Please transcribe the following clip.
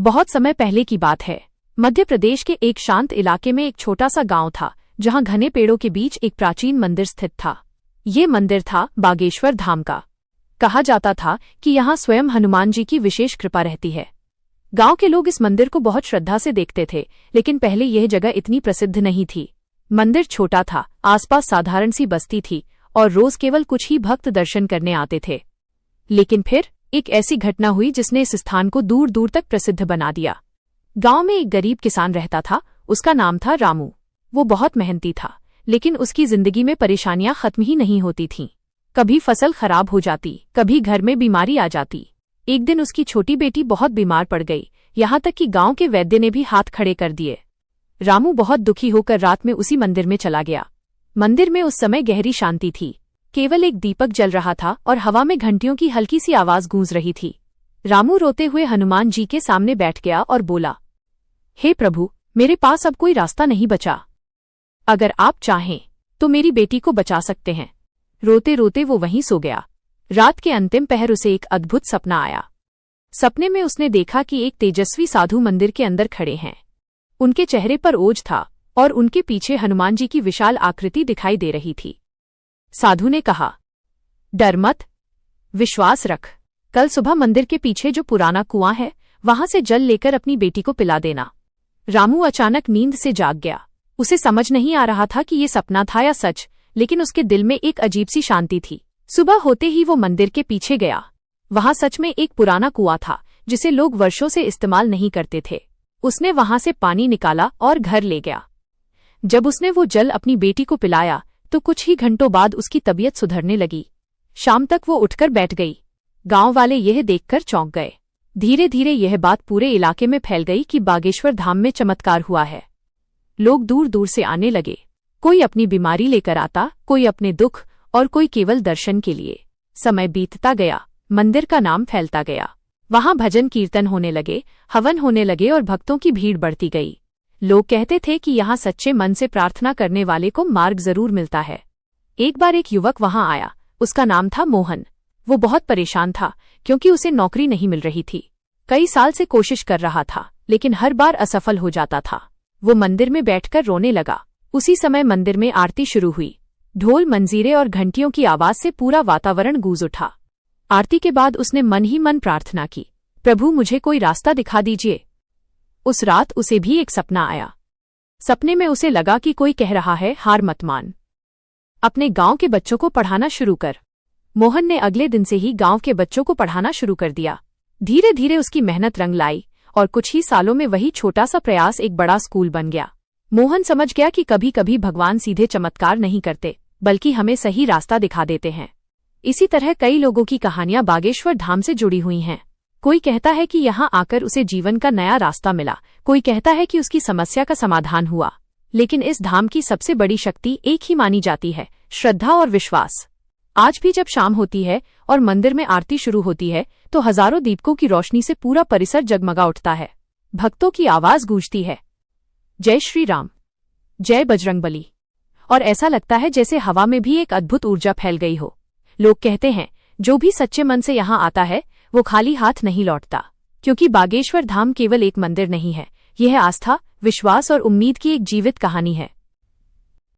बहुत समय पहले की बात है। मध्य प्रदेश के एक शांत इलाके में एक छोटा सा गांव था, जहां घने पेड़ों के बीच एक प्राचीन मंदिर स्थित था। ये मंदिर था बागेश्वर धाम का। कहा जाता था कि यहाँ स्वयं हनुमान जी की विशेष कृपा रहती है। गांव के लोग इस मंदिर को बहुत श्रद्धा से देखते थे, लेकिन पहले यह जगह इतनी प्रसिद्ध नहीं थी। मंदिर छोटा था, आसपास साधारण सी बस्ती थी और रोज केवल कुछ ही भक्त दर्शन करने आते थे। लेकिन फिर एक ऐसी घटना हुई जिसने इस स्थान को दूर दूर तक प्रसिद्ध बना दिया। गांव में एक गरीब किसान रहता था। उसका नाम था रामू। वो बहुत मेहनती था, लेकिन उसकी जिंदगी में परेशानियां खत्म ही नहीं होती थीं। कभी फसल खराब हो जाती, कभी घर में बीमारी आ जाती। एक दिन उसकी छोटी बेटी बहुत बीमार पड़ गई, यहाँ तक कि गांव के वैद्य ने भी हाथ खड़े कर दिए। रामू बहुत दुखी होकर रात में उसी मंदिर में चला गया। मंदिर में उस समय गहरी शांति थी। केवल एक दीपक जल रहा था और हवा में घंटियों की हल्की सी आवाज गूंज रही थी। रामू रोते हुए हनुमान जी के सामने बैठ गया और बोला, हे प्रभु, मेरे पास अब कोई रास्ता नहीं बचा। अगर आप चाहें तो मेरी बेटी को बचा सकते हैं। रोते रोते वो वहीं सो गया। रात के अंतिम पहर उसे एक अद्भुत सपना आया। सपने में उसने देखा कि एक तेजस्वी साधु मंदिर के अंदर खड़े हैं। उनके चेहरे पर ओज था और उनके पीछे हनुमान जी की विशाल आकृति दिखाई दे रही थी। साधु ने कहा, डर मत, विश्वास रख। कल सुबह मंदिर के पीछे जो पुराना कुआं है, वहां से जल लेकर अपनी बेटी को पिला देना। रामू अचानक नींद से जाग गया। उसे समझ नहीं आ रहा था कि ये सपना था या सच, लेकिन उसके दिल में एक अजीब सी शांति थी। सुबह होते ही वो मंदिर के पीछे गया। वहां सच में एक पुराना कुआं था, जिसे लोग वर्षों से इस्तेमाल नहीं करते थे। उसने वहां से पानी निकाला और घर ले गया। जब उसने वो जल अपनी बेटी को पिलाया तो कुछ ही घंटों बाद उसकी तबीयत सुधरने लगी। शाम तक वो उठकर बैठ गई। गांव वाले यह देखकर चौंक गए। धीरे धीरे यह बात पूरे इलाके में फैल गई कि बागेश्वर धाम में चमत्कार हुआ है। लोग दूर दूर से आने लगे। कोई अपनी बीमारी लेकर आता, कोई अपने दुख और कोई केवल दर्शन के लिए। समय बीतता गया, मंदिर का नाम फैलता गया। वहां भजन कीर्तन होने लगे, हवन होने लगे और भक्तों की भीड़ बढ़ती गई। लोग कहते थे कि यहाँ सच्चे मन से प्रार्थना करने वाले को मार्ग जरूर मिलता है। एक बार एक युवक वहां आया। उसका नाम था मोहन। वो बहुत परेशान था, क्योंकि उसे नौकरी नहीं मिल रही थी। कई साल से कोशिश कर रहा था, लेकिन हर बार असफल हो जाता था। वो मंदिर में बैठकर रोने लगा। उसी समय मंदिर में आरती शुरू हुई। ढोल, मंजीरे और घंटियों की आवाज से पूरा वातावरण गूंज उठा। आरती के बाद उसने मन ही मन प्रार्थना की, प्रभु, मुझे कोई रास्ता दिखा दीजिए। उस रात उसे भी एक सपना आया। सपने में उसे लगा कि कोई कह रहा है, हार मत मान, अपने गांव के बच्चों को पढ़ाना शुरू कर। मोहन ने अगले दिन से ही गांव के बच्चों को पढ़ाना शुरू कर दिया। धीरे धीरे उसकी मेहनत रंग लाई और कुछ ही सालों में वही छोटा सा प्रयास एक बड़ा स्कूल बन गया। मोहन समझ गया कि कभी कभी भगवान सीधे चमत्कार नहीं करते, बल्कि हमें सही रास्ता दिखा देते हैं। इसी तरह कई लोगों की कहानियां बागेश्वर धाम से जुड़ी हुई हैं। कोई कहता है कि यहाँ आकर उसे जीवन का नया रास्ता मिला, कोई कहता है कि उसकी समस्या का समाधान हुआ। लेकिन इस धाम की सबसे बड़ी शक्ति एक ही मानी जाती है, श्रद्धा और विश्वास। आज भी जब शाम होती है और मंदिर में आरती शुरू होती है, तो हजारों दीपकों की रोशनी से पूरा परिसर जगमगा उठता है। भक्तों की आवाज गूंजती है, जय श्री राम, जय बजरंगबली। और ऐसा लगता है जैसे हवा में भी एक अद्भुत ऊर्जा फैल गई हो। लोग कहते हैं, जो भी सच्चे मन से यहाँ आता है वो खाली हाथ नहीं लौटता, क्योंकि बागेश्वर धाम केवल एक मंदिर नहीं है, यह आस्था, विश्वास और उम्मीद की एक जीवित कहानी है।